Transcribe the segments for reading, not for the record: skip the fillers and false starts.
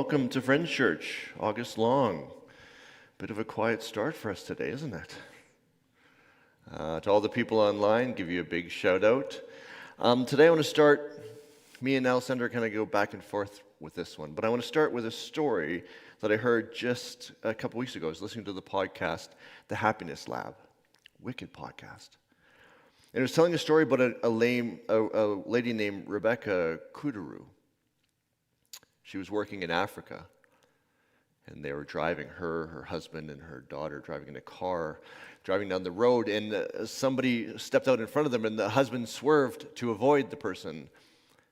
Welcome to Friends Church, August long. Bit of a quiet start for us today, isn't it? To all the people online, give you a big shout out. Today I want to start, me and Alessandra kind of go back and forth with this one, but I want to start with a story that I heard just a couple weeks ago. I was listening to the podcast, The Happiness Lab, wicked podcast. And it was telling a story about a lady named Rebecca Kuderu. She was working in Africa, and they were driving, her husband, and her daughter, driving in a car, driving down the road, and somebody stepped out in front of them, and the husband swerved to avoid the person,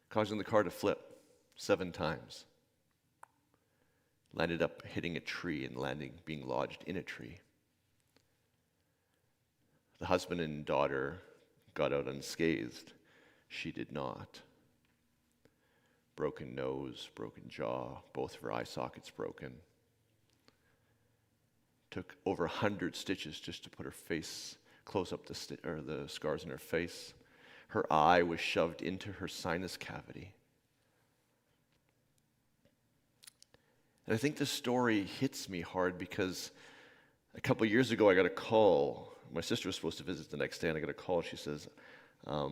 causing the car to flip 7 times. Landed up hitting a tree and being lodged in a tree. The husband and daughter got out unscathed. She did not. Broken nose, broken jaw, both of her eye sockets broken. Took over 100 stitches just to put her face, close up the scars in her face. Her eye was shoved into her sinus cavity. And I think this story hits me hard because a couple years ago I got a call. My sister was supposed to visit the next day, and I got a call. She says, I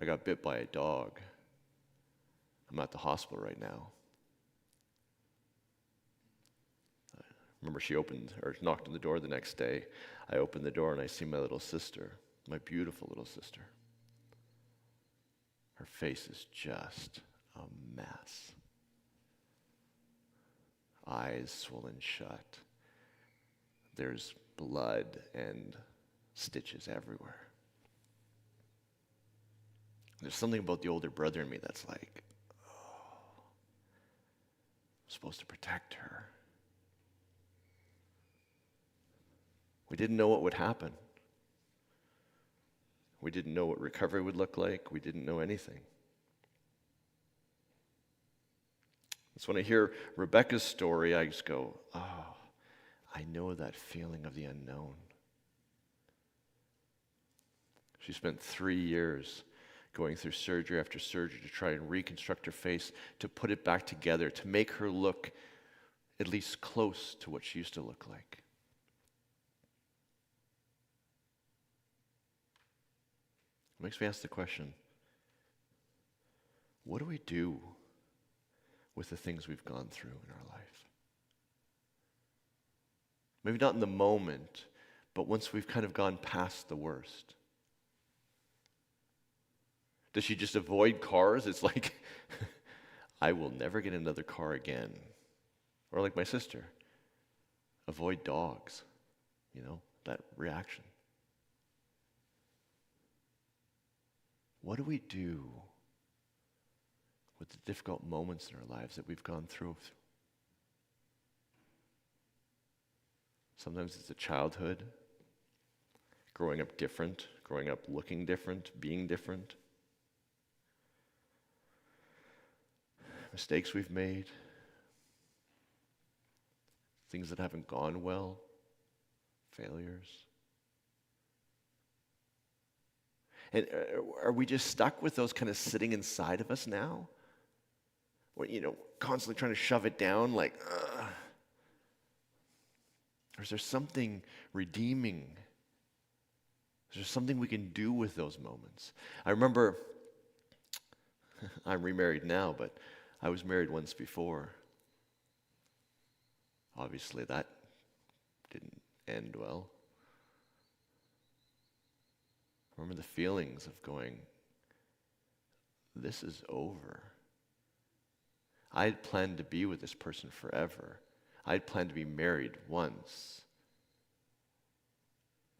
got bit by a dog. I'm at the hospital right now. I remember she knocked on the door the next day. I opened the door and I see my little sister, my beautiful little sister. Her face is just a mess. Eyes swollen shut. There's blood and stitches everywhere. There's something about the older brother in me that's like, supposed to protect her. We didn't know what would happen. We didn't know what recovery would look like. We didn't know anything. So when I hear Rebecca's story, I just go, oh, I know that feeling of the unknown. She spent 3 years going through surgery after surgery to try and reconstruct her face, to put it back together, to make her look at least close to what she used to look like. It makes me ask the question, what do we do with the things we've gone through in our life? Maybe not in the moment, but once we've kind of gone past the worst. Does she just avoid cars? It's like, I will never get another car again. Or like my sister, avoid dogs. That reaction. What do we do with the difficult moments in our lives that we've gone through? Sometimes it's a childhood, growing up different, growing up looking different, being different. Mistakes we've made, things that haven't gone well, failures. And are we just stuck with those kind of sitting inside of us now? Or, constantly trying to shove it down like, ugh. Or is there something redeeming? Is there something we can do with those moments? I remember, I'm remarried now, but I was married once before. Obviously, that didn't end well. I remember the feelings of going, this is over. I had planned to be with this person forever. I had planned to be married once.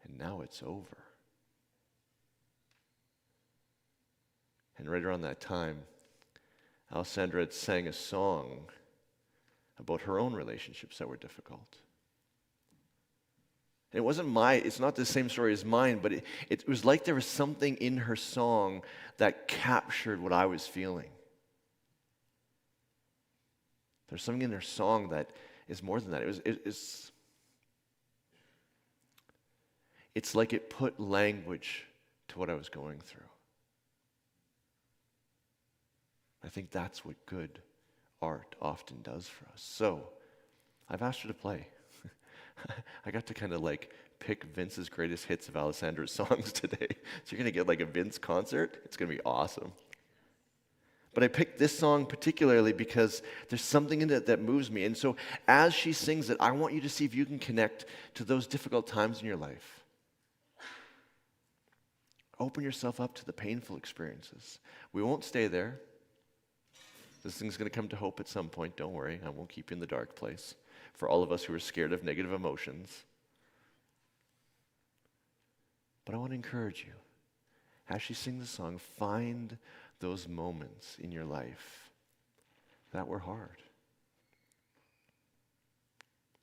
And now it's over. And right around that time, Alessandra had sang a song about her own relationships that were difficult. And it's not the same story as mine, but it was like there was something in her song that captured what I was feeling. There's something in her song that is more than that. It's like it put language to what I was going through. I think that's what good art often does for us. So, I've asked her to play. I got to kind of like pick Vince's greatest hits of Alessandra's songs today. So you're going to get like a Vince concert. It's going to be awesome. But I picked this song particularly because there's something in it that moves me. And so as she sings it, I want you to see if you can connect to those difficult times in your life. Open yourself up to the painful experiences. We won't stay there. This thing's going to come to hope at some point. Don't worry. I won't keep you in the dark place. For all of us who are scared of negative emotions. But I want to encourage you. As she sings the song, find those moments in your life that were hard,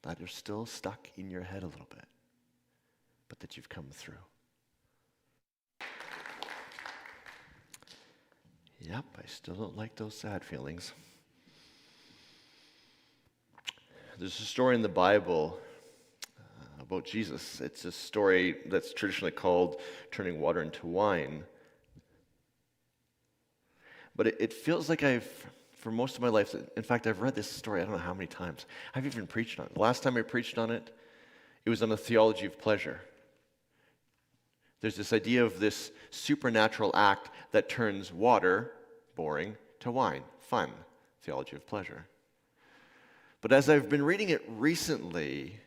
that are still stuck in your head a little bit, but that you've come through. Yep, I still don't like those sad feelings. There's a story in the Bible about Jesus. It's a story that's traditionally called turning water into wine. But it feels like for most of my life, in fact, I've read this story, I don't know how many times. I've even preached on it. The last time I preached on it, it was on the theology of pleasure. There's this idea of this supernatural act that turns water, boring, to wine, fun, theology of pleasure. But as I've been reading it recently,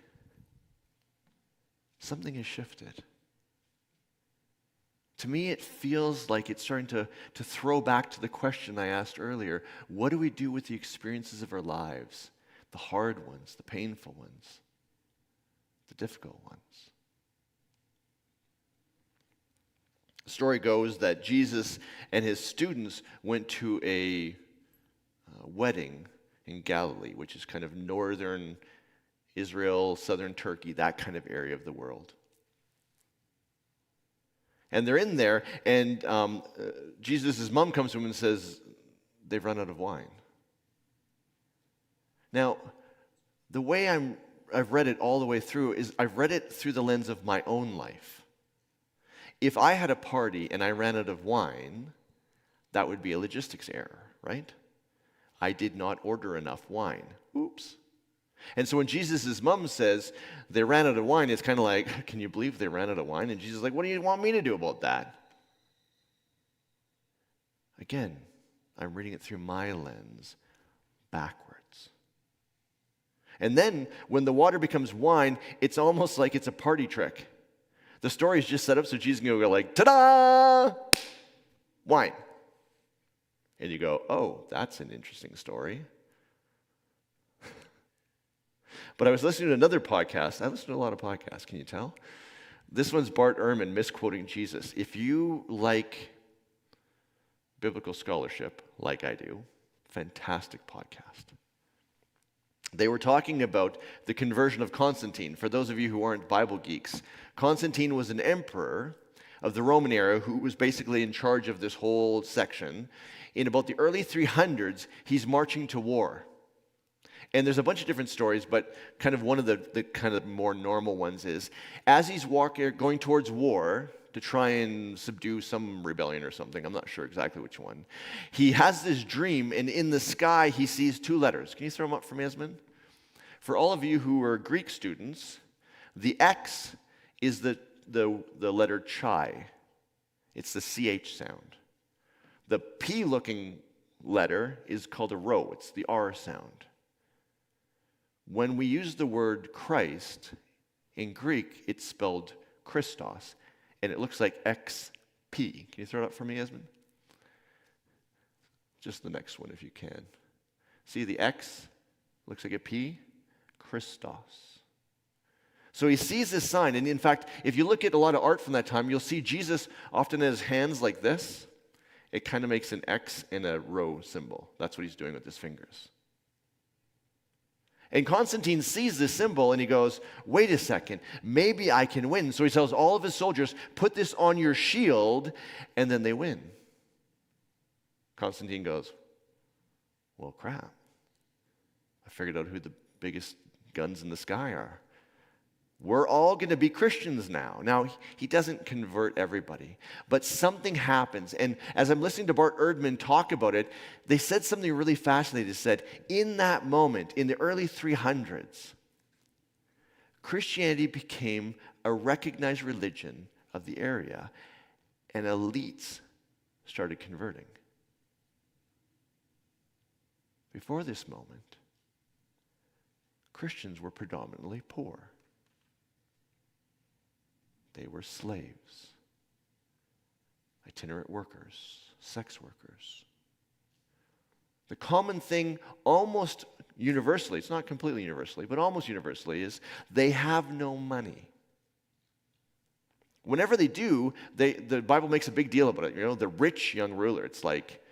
something has shifted. To me, it feels like it's starting to throw back to the question I asked earlier. What do we do with the experiences of our lives? The hard ones, the painful ones, the difficult ones. The story goes that Jesus and his students went to a wedding in Galilee, which is kind of northern Israel, southern Turkey, that kind of area of the world. And they're in there, and Jesus' mom comes to him and says, they've run out of wine. Now, the way I've read it all the way through is I've read it through the lens of my own life. If I had a party and I ran out of wine, that would be a logistics error, right? I did not order enough wine. Oops. And so when Jesus' mom says they ran out of wine, it's kind of like, can you believe they ran out of wine? And Jesus is like, what do you want me to do about that? Again, I'm reading it through my lens, backwards. And then when the water becomes wine, it's almost like it's a party trick. The story is just set up so Jesus can go like, ta-da! Wine. And you go, oh, that's an interesting story. But I was listening to another podcast. I listen to a lot of podcasts, can you tell? This one's Bart Ehrman misquoting Jesus. If you like biblical scholarship, like I do, fantastic podcast. They were talking about the conversion of Constantine. For those of you who aren't Bible geeks, Constantine was an emperor of the Roman era who was basically in charge of this whole section. In about the early 300s, he's marching to war. And there's a bunch of different stories, but kind of one of the kind of more normal ones is, as he's going towards war to try and subdue some rebellion or something, I'm not sure exactly which one, he has this dream, and in the sky he sees two letters. Can you throw them up for me, Esmond? For all of you who are Greek students, the X is the letter chi. It's the CH sound. The P-looking letter is called a rho. It's the R sound. When we use the word Christ, in Greek, it's spelled Christos, and it looks like XP. Can you throw it up for me, Esmond? Just the next one if you can. See, the X looks like a P, Christos. So he sees this sign, and in fact, if you look at a lot of art from that time, you'll see Jesus often has hands like this. It kind of makes an X and a rho symbol. That's what he's doing with his fingers. And Constantine sees this symbol and he goes, wait a second, maybe I can win. So he tells all of his soldiers, put this on your shield, and then they win. Constantine goes, well, crap. I figured out who the biggest guns in the sky are. We're all going to be Christians now. Now, he doesn't convert everybody, but something happens. And as I'm listening to Bart Ehrman talk about it, they said something really fascinating. They said, in that moment, in the early 300s, Christianity became a recognized religion of the area, and elites started converting. Before this moment, Christians were predominantly poor. They were slaves, itinerant workers, sex workers. The common thing almost universally, it's not completely universally, but almost universally, is they have no money. Whenever they do, the Bible makes a big deal about it. You know, the rich young ruler. It's like,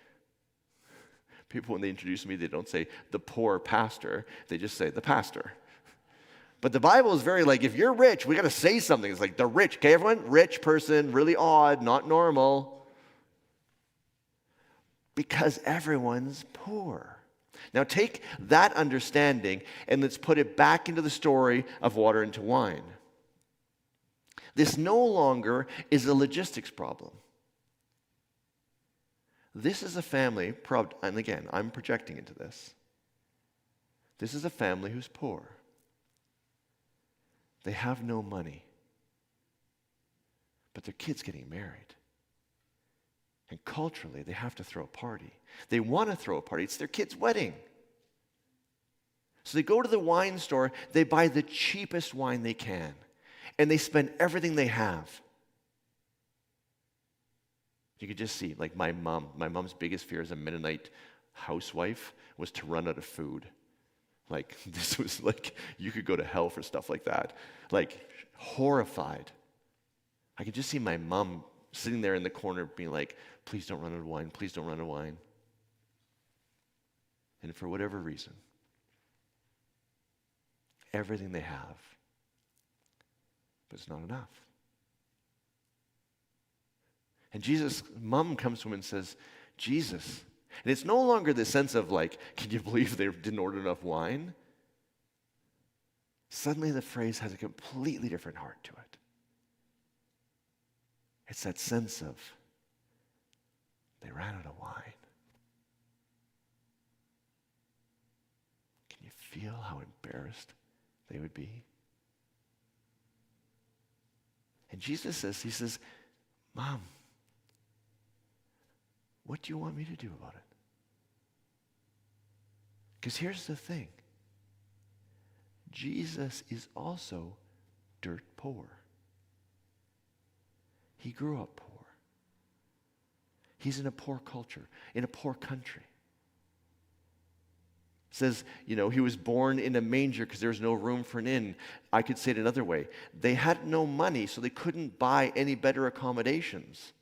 people when they introduce me, they don't say the poor pastor. They just say the pastor. But the Bible is very like, if you're rich, we got to say something. It's like the rich. Okay, everyone? Rich person, really odd, not normal. Because everyone's poor. Now take that understanding and let's put it back into the story of water into wine. This no longer is a logistics problem. This is a family, and again, I'm projecting into this. This is a family who's poor. They have no money, but their kid's getting married. And culturally, they have to throw a party. They want to throw a party. It's their kid's wedding. So they go to the wine store, they buy the cheapest wine they can, and they spend everything they have. You could just see, like my mom's biggest fear as a Mennonite housewife was to run out of food. Like, this was like, you could go to hell for stuff like that. Like, horrified. I could just see my mom sitting there in the corner being like, please don't run out of wine, please don't run out of wine. And for whatever reason, everything they have, but it's not enough. And Jesus' mom comes to him and says, Jesus. And it's no longer the sense of like, can you believe they didn't order enough wine? Suddenly the phrase has a completely different heart to it. It's that sense of, they ran out of wine. Can you feel how embarrassed they would be? And Jesus says, he says, Mom, what do you want me to do about it? Because here's the thing. Jesus is also dirt poor. He grew up poor. He's in a poor culture, in a poor country. It says, you know, he was born in a manger because there was no room for an inn. I could say it another way. They had no money, so they couldn't buy any better accommodations.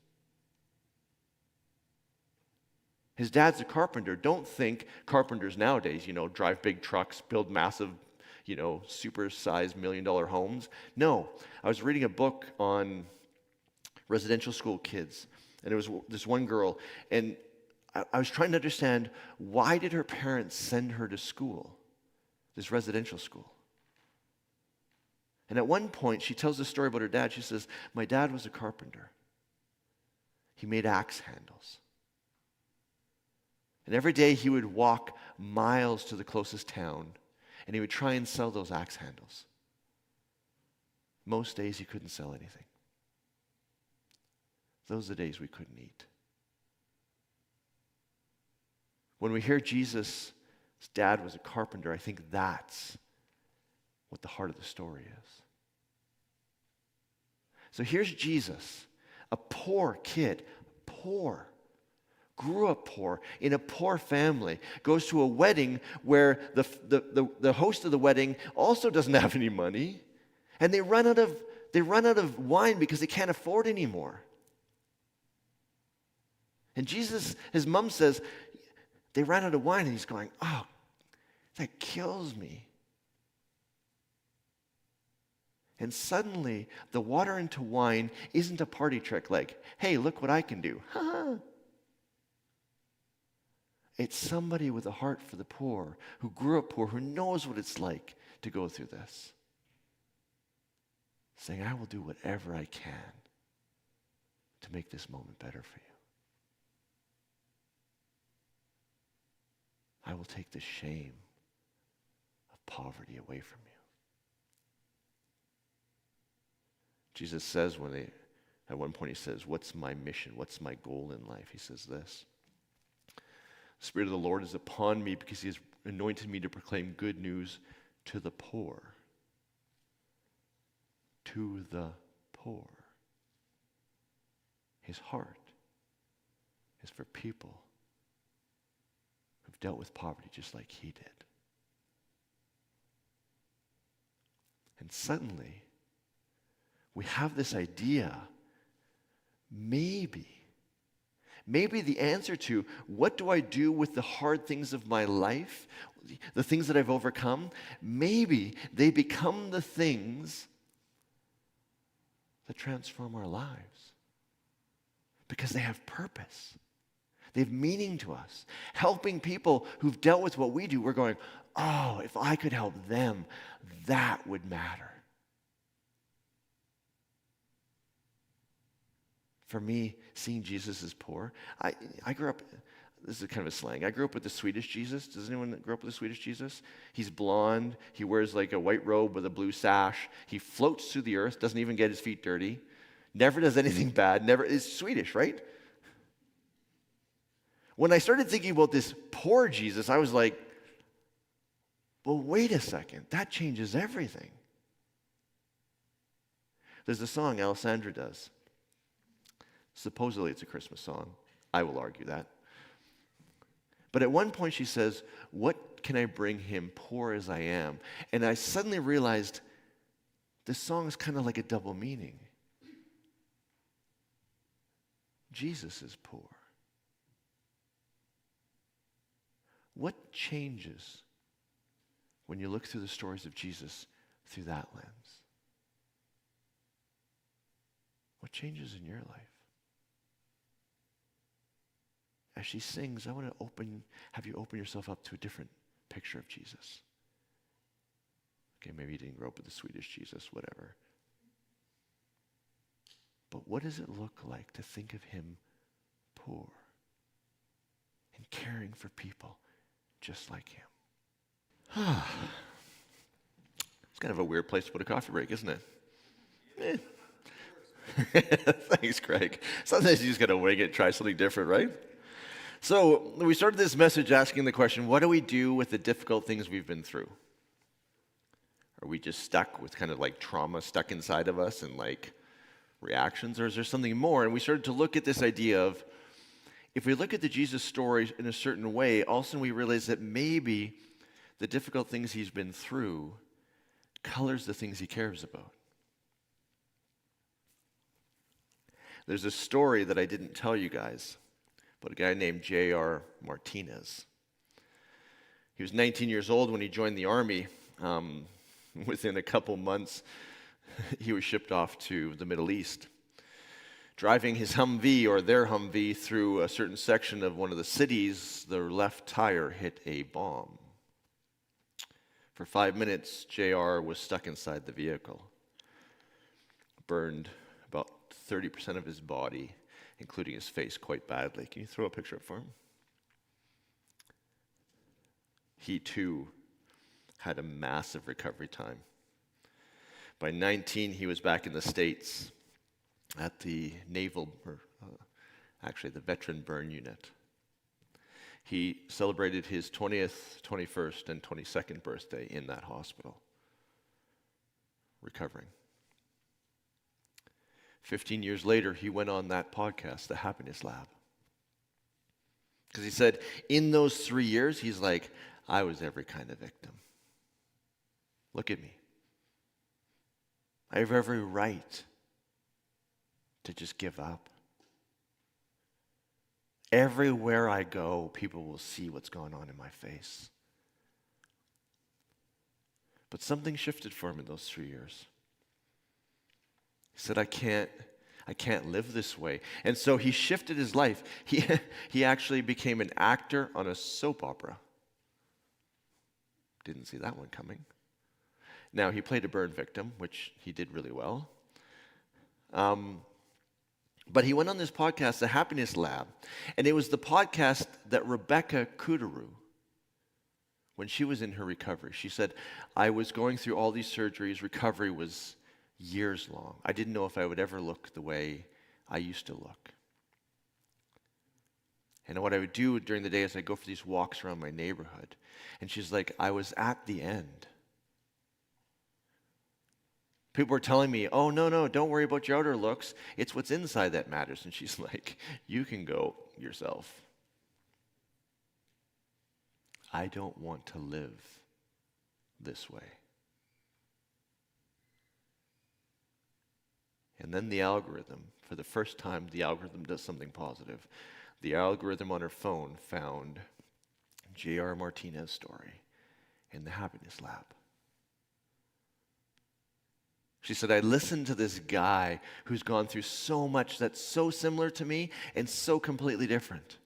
His dad's a carpenter. Don't think carpenters nowadays, you know, drive big trucks, build massive, you know, super-sized $1 million homes. No. I was reading a book on residential school kids, and it was this one girl, and I was trying to understand, why did her parents send her to school, this residential school? And at one point, she tells a story about her dad. She says, my dad was a carpenter. He made axe handles. And every day he would walk miles to the closest town, and he would try and sell those axe handles. Most days he couldn't sell anything. Those are the days we couldn't eat. When we hear Jesus' dad was a carpenter, I think that's what the heart of the story is. So here's Jesus, a poor kid, poor. Grew up poor, in a poor family, goes to a wedding where the host of the wedding also doesn't have any money, and they run out of wine because they can't afford anymore. And Jesus, his mom says, they ran out of wine, and he's going, oh, that kills me. And suddenly, the water into wine isn't a party trick like, hey, look what I can do. Ha. It's somebody with a heart for the poor, who grew up poor, who knows what it's like to go through this. saying, I will do whatever I can to make this moment better for you. I will take the shame of poverty away from you. Jesus says at one point he says, what's my mission? What's my goal in life? He says this: the Spirit of the Lord is upon me because he has anointed me to proclaim good news to the poor. To the poor. His heart is for people who've dealt with poverty just like he did. And suddenly, we have this idea, maybe the answer to what do I do with the hard things of my life, the things that I've overcome, maybe they become the things that transform our lives because they have purpose. They have meaning to us. Helping people who've dealt with what we do, we're going, oh, if I could help them, that would matter. For me, seeing Jesus as poor, I grew up, this is kind of a slang, I grew up with the Swedish Jesus. Does anyone grow up with the Swedish Jesus? He's blonde, he wears like a white robe with a blue sash, he floats through the earth, doesn't even get his feet dirty, never does anything bad, never is Swedish, right? When I started thinking about this poor Jesus, I was like, well, wait a second, that changes everything. There's a song Alessandra does. Supposedly it's a Christmas song. I will argue that. But at one point she says, what can I bring him poor as I am? And I suddenly realized this song is kind of like a double meaning. Jesus is poor. What changes when you look through the stories of Jesus through that lens? What changes in your life? As she sings, I want to have you open yourself up to a different picture of Jesus. Okay, maybe you didn't grow up with the Swedish Jesus, whatever. But what does it look like to think of him poor and caring for people just like him? It's kind of a weird place to put a coffee break, isn't it? Thanks, Craig. Sometimes you just got to wing it, try something different, right? So we started this message asking the question, what do we do with the difficult things we've been through? Are we just stuck with kind of like trauma stuck inside of us and like reactions, or is there something more? And we started to look at this idea of, if we look at the Jesus story in a certain way, all of a sudden we realize that maybe the difficult things he's been through colors the things he cares about. There's a story that I didn't tell you guys about a guy named J.R. Martinez. He was 19 years old when he joined the army. Within a couple months, he was shipped off to the Middle East. Driving his Humvee, or their Humvee, through a certain section of one of the cities, the left tire hit a bomb. For 5 minutes, J.R. was stuck inside the vehicle. Burned about 30% of his body, including his face, quite badly. Can you throw a picture up for him? He too had a massive recovery time. By 19, he was back in the States at the the Veteran Burn Unit. He celebrated his 20th, 21st, and 22nd birthday in that hospital, recovering. 15 years later, he went on that podcast, The Happiness Lab. Because he said, in those 3 years, he's like, I was every kind of victim. Look at me. I have every right to just give up. Everywhere I go, people will see what's going on in my face. But something shifted for him in those 3 years. He said, I can't live this way. And so he shifted his life. He actually became an actor on a soap opera. Didn't see that one coming. Now, he played a burn victim, which he did really well. But he went on this podcast, The Happiness Lab, and it was the podcast that Rebecca Kuderu, when she was in her recovery, she said, I was going through all these surgeries. Recovery was years long. I didn't know if I would ever look the way I used to look. And what I would do during the day is I'd go for these walks around my neighborhood. And she's like, I was at the end. People were telling me, oh, no, don't worry about your outer looks. It's what's inside that matters. And she's like, you can go yourself. I don't want to live this way. And then the algorithm, for the first time, the algorithm does something positive. The algorithm on her phone found J.R. Martinez's story in the Happiness Lab. She said, I listened to this guy who's gone through so much that's so similar to me and so completely different.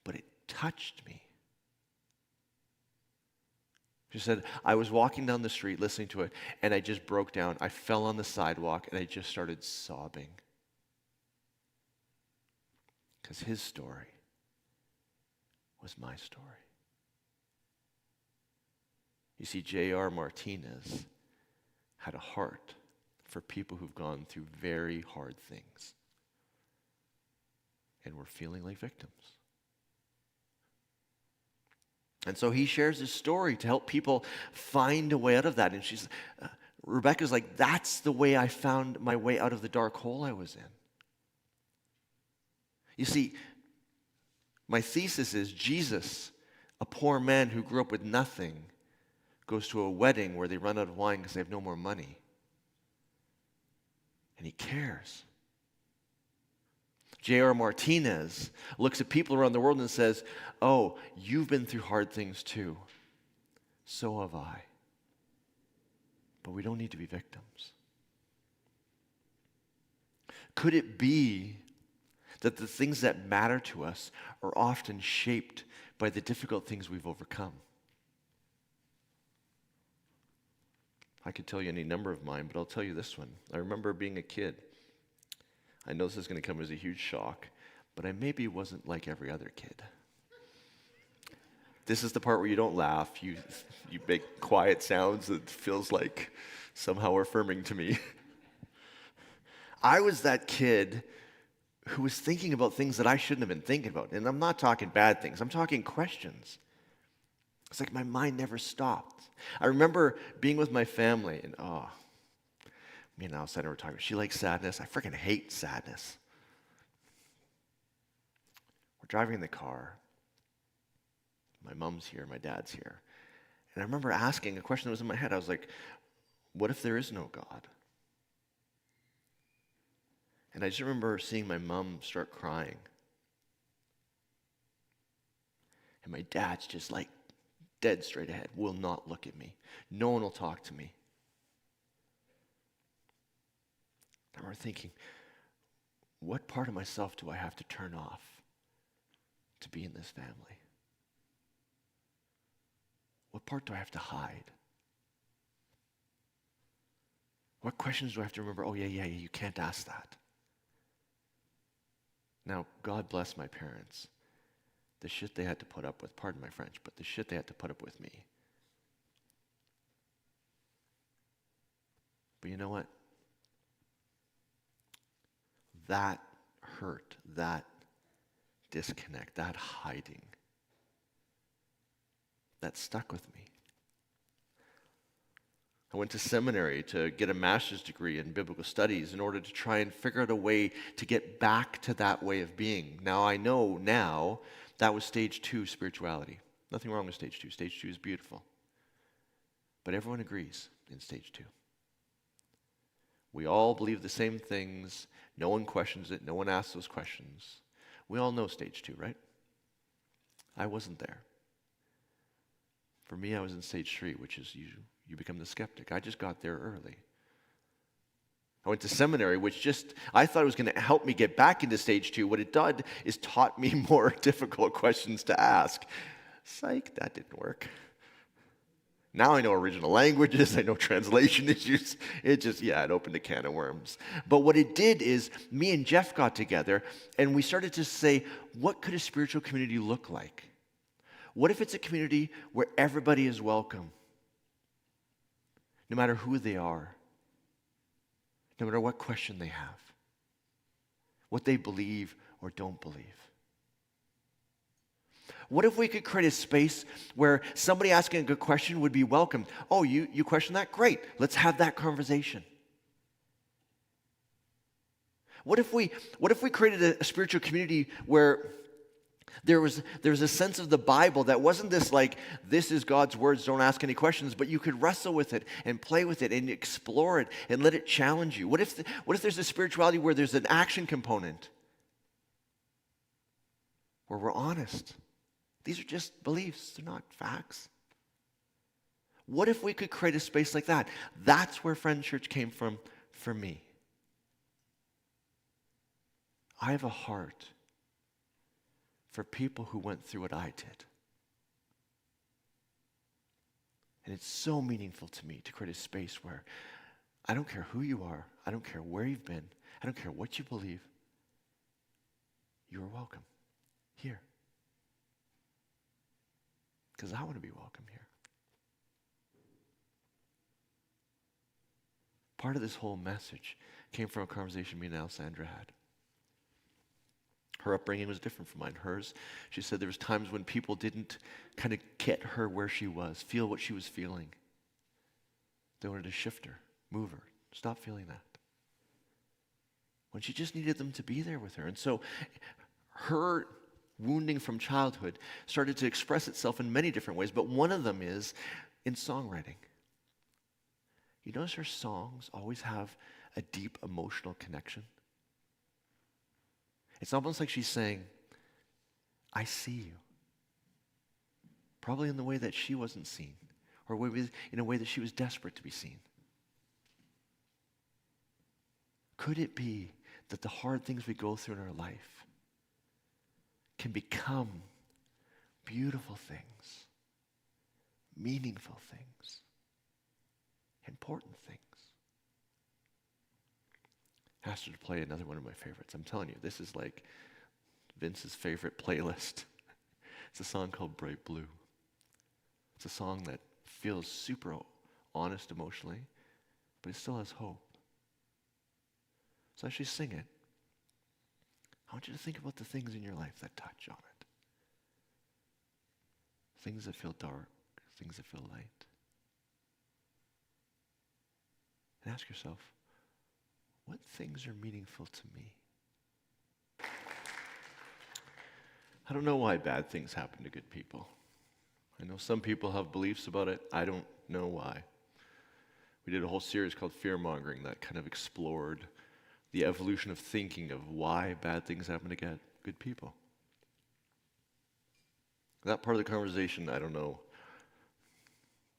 But it touched me. She said, I was walking down the street listening to it, and I just broke down. I fell on the sidewalk, and I just started sobbing. Because his story was my story. You see, J.R. Martinez had a heart for people who've gone through very hard things and were feeling like victims. And so he shares his story to help people find a way out of that. And Rebecca's like, that's the way I found my way out of the dark hole I was in. You see, my thesis is Jesus, a poor man who grew up with nothing, goes to a wedding where they run out of wine because they have no more money. And he cares. J.R. Martinez looks at people around the world and says, oh, you've been through hard things too. So have I. But we don't need to be victims. Could it be that the things that matter to us are often shaped by the difficult things we've overcome? I could tell you any number of mine, but I'll tell you this one. I remember being a kid. I know this is going to come as a huge shock, but I maybe wasn't like every other kid. This is the part where you don't laugh. You make quiet sounds that feels like somehow affirming to me. I was that kid who was thinking about things that I shouldn't have been thinking about. And I'm not talking bad things. I'm talking questions. It's like my mind never stopped. I remember being with my family, and me and Alessandra were talking. She likes sadness. I freaking hate sadness. We're driving in the car. My mom's here, my dad's here. And I remember asking a question that was in my head. I was like, what if there is no God? And I just remember seeing my mom start crying. And my dad's just like dead straight ahead, will not look at me. No one will talk to me. I remember thinking, what part of myself do I have to turn off to be in this family? What part do I have to hide? What questions do I have to remember? Oh, yeah, you can't ask that. Now, God bless my parents. The shit they had to put up with, pardon my French, but the shit they had to put up with me. But you know what? That hurt, that disconnect, that hiding, that stuck with me. I went to seminary to get a master's degree in biblical studies in order to try and figure out a way to get back to that way of being. Now, I know now that was stage 2 spirituality. Nothing wrong with stage 2. Stage 2 is beautiful. But everyone agrees in stage 2. We all believe the same things. No one questions it. No one asks those questions. We all know stage 2, right? I wasn't there. For me, I was in stage 3, which is you become the skeptic. I just got there early. I went to seminary, which I thought it was going to help me get back into stage 2. What it did is taught me more difficult questions to ask. Psych, that didn't work. Now I know original languages, I know translation issues. It opened a can of worms. But what it did is me and Jeff got together and we started to say, what could a spiritual community look like? What if it's a community where everybody is welcome? No matter who they are, no matter what question they have, what they believe or don't believe. What if we could create a space where somebody asking a good question would be welcomed? Oh, you question that? Great. Let's have that conversation. What if we created a spiritual community where there was a sense of the Bible that wasn't this like, this is God's words, don't ask any questions, but you could wrestle with it and play with it and explore it and let it challenge you? What if there's a spirituality where there's an action component? Where we're honest. These are just beliefs, they're not facts. What if we could create a space like that? That's where Friends Church came from for me. I have a heart for people who went through what I did. And it's so meaningful to me to create a space where I don't care who you are, I don't care where you've been, I don't care what you believe, you are welcome here. Because I want to be welcome here. Part of this whole message came from a conversation me and Alessandra had. Her upbringing was different from mine. Hers, she said there was times when people didn't kind of get her where she was, feel what she was feeling. They wanted to shift her, move her, stop feeling that. When she just needed them to be there with her. And so her wounding from childhood started to express itself in many different ways, but one of them is in songwriting. You notice her songs always have a deep emotional connection. It's almost like she's saying, I see you. Probably in the way that she wasn't seen, or in a way that she was desperate to be seen. Could it be that the hard things we go through in our life can become beautiful things, meaningful things, important things? Asked her to play another one of my favorites. I'm telling you, this is like Vince's favorite playlist. It's a song called Bright Blue. It's a song that feels super honest emotionally, but it still has hope. So as you sing it, I want you to think about the things in your life that touch on it. Things that feel dark, things that feel light. And ask yourself, what things are meaningful to me? I don't know why bad things happen to good people. I know some people have beliefs about it. I don't know why. We did a whole series called Fear Mongering that kind of explored the evolution of thinking of why bad things happen to good people. That part of the conversation, I don't know,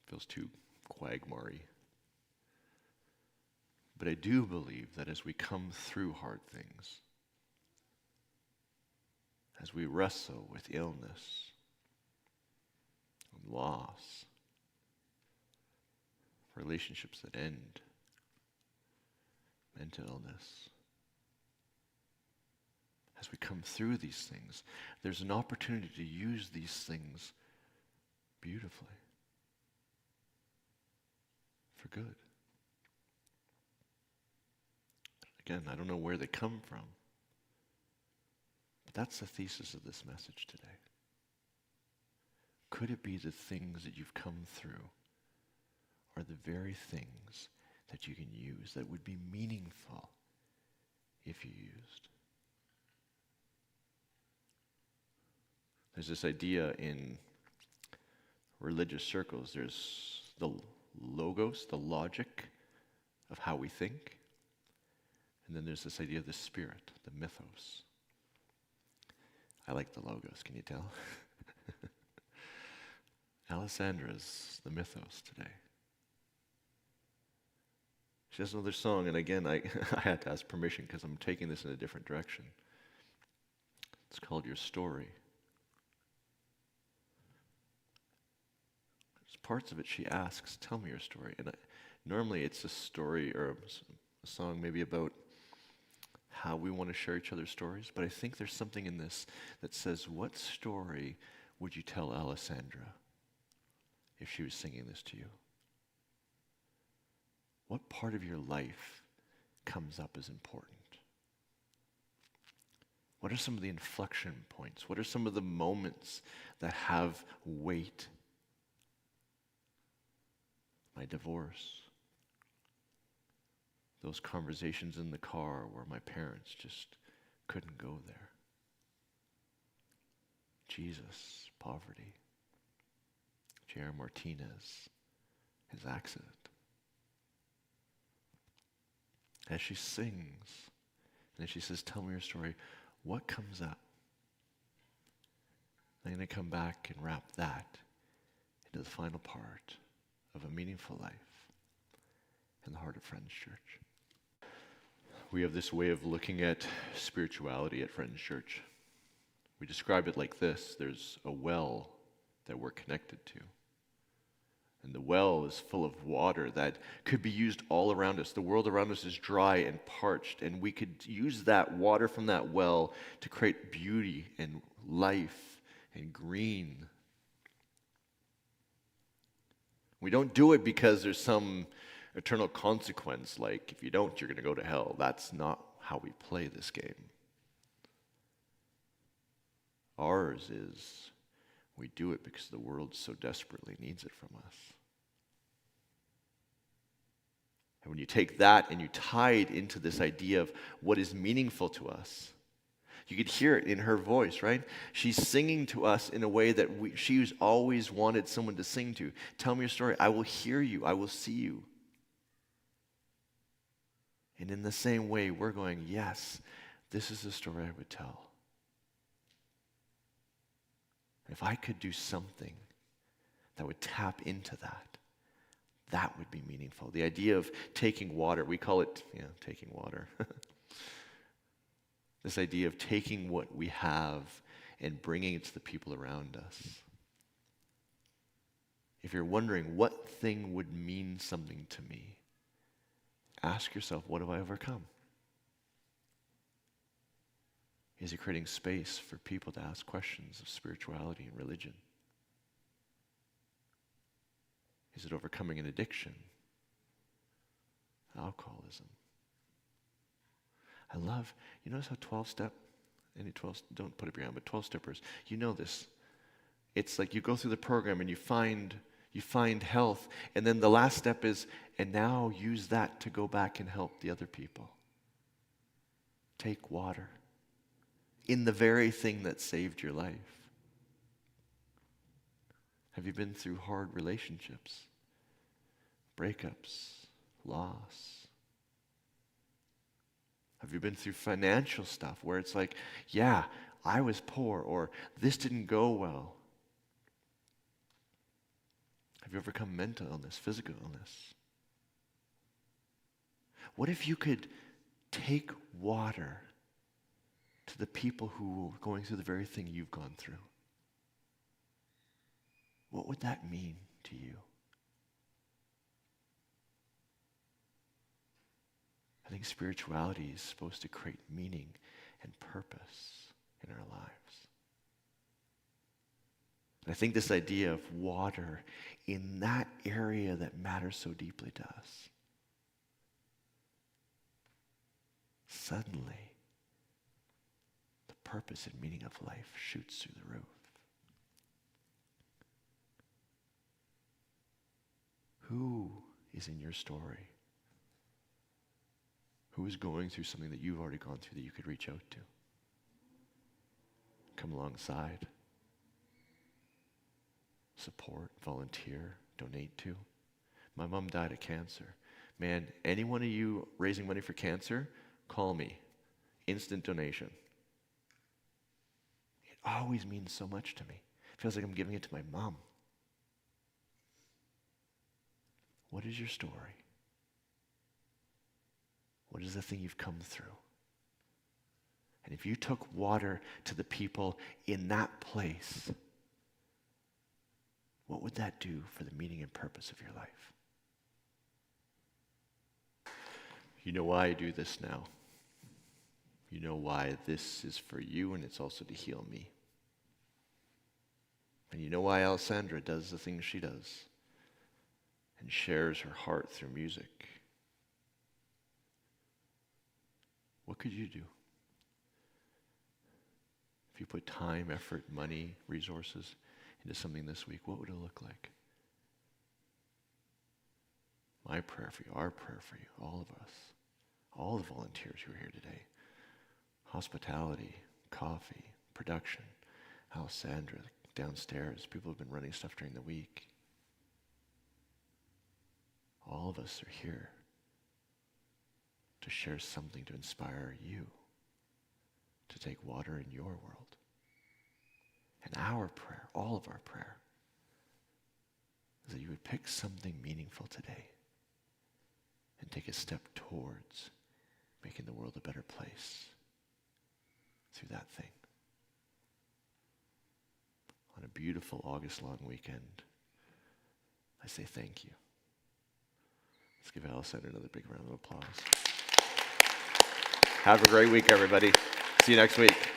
feels too quagmire-y. But I do believe that as we come through hard things, as we wrestle with illness, loss, relationships that end, mental illness, as we come through these things, there's an opportunity to use these things beautifully for good. Again, I don't know where they come from, but that's the thesis of this message today. Could it be the things that you've come through are the very things that you can use that would be meaningful if you used? There's this idea in religious circles. There's the logos, the logic of how we think. And then there's this idea of the spirit, the mythos. I like the logos, can you tell? Alessandra's the mythos today. She has another song, and again, I had to ask permission because I'm taking this in a different direction. It's called Your Story. Just parts of it, she asks, tell me your story. And normally it's a story or a song maybe about how we want to share each other's stories, but I think there's something in this that says, what story would you tell Alessandra if she was singing this to you? What part of your life comes up as important? What are some of the inflection points? What are some of the moments that have weight? My divorce. Those conversations in the car where my parents just couldn't go there. Jesus, poverty. J.R. Martinez, his accident. As she sings, and as she says, tell me your story, what comes up? I'm going to come back and wrap that into the final part of a meaningful life in the heart of Friends Church. We have this way of looking at spirituality at Friends Church. We describe it like this. There's a well that we're connected to. And the well is full of water that could be used all around us. The world around us is dry and parched, and we could use that water from that well to create beauty and life and green. We don't do it because there's some eternal consequence, like if you don't, you're going to go to hell. That's not how we play this game. Ours is, we do it because the world so desperately needs it from us. And when you take that and you tie it into this idea of what is meaningful to us, you could hear it in her voice, right? She's singing to us in a way that she's always wanted someone to sing to. Tell me your story. I will hear you. I will see you. And in the same way, we're going, yes, this is the story I would tell. If I could do something that would tap into that, that would be meaningful. The idea of taking water, we call it, taking water. This idea of taking what we have and bringing it to the people around us. If you're wondering what thing would mean something to me, ask yourself, what have I overcome? Is it creating space for people to ask questions of spirituality and religion? Is it overcoming an addiction? Alcoholism? I love, you notice how 12-step, any 12, don't put up your hand, but 12-steppers, you know this. It's like you go through the program and you find health, and then the last step is, and now use that to go back and help the other people. Take water in the very thing that saved your life. Have you been through hard relationships, breakups, loss? Have you been through financial stuff where it's like, yeah, I was poor, or this didn't go well? Have you overcome mental illness, physical illness? What if you could take water to the people who are going through the very thing you've gone through? What would that mean to you? I think spirituality is supposed to create meaning and purpose in our lives. And I think this idea of water in that area that matters so deeply to us, suddenly the purpose and meaning of life shoots through the roof. Who is in your story? Who is going through something that you've already gone through that you could reach out to? Come alongside. Support, volunteer, donate to. My mom died of cancer. Man, any one of you raising money for cancer, call me. Instant donation. It always means so much to me. It feels like I'm giving it to my mom. What is your story? What is the thing you've come through? And if you took water to the people in that place, what would would that do for the meaning and purpose of your life? You know why I do this now. You know why this is for you, and it's also to heal me. And you know why Alessandra does the things she does and shares her heart through music. What could you do? If you put time, effort, money, resources into something this week, what would it look like? My prayer for you, our prayer for you, all of us, all the volunteers who are here today, hospitality, coffee, production, Alessandra downstairs, people who've been running stuff during the week. All of us are here to share something to inspire you to take water in your world. And our prayer, all of our prayer, is that you would pick something meaningful today and take a step towards making the world a better place through that thing. On a beautiful August-long weekend, I say thank you. Let's give Alessandra another big round of applause. Have a great week, everybody. See you next week.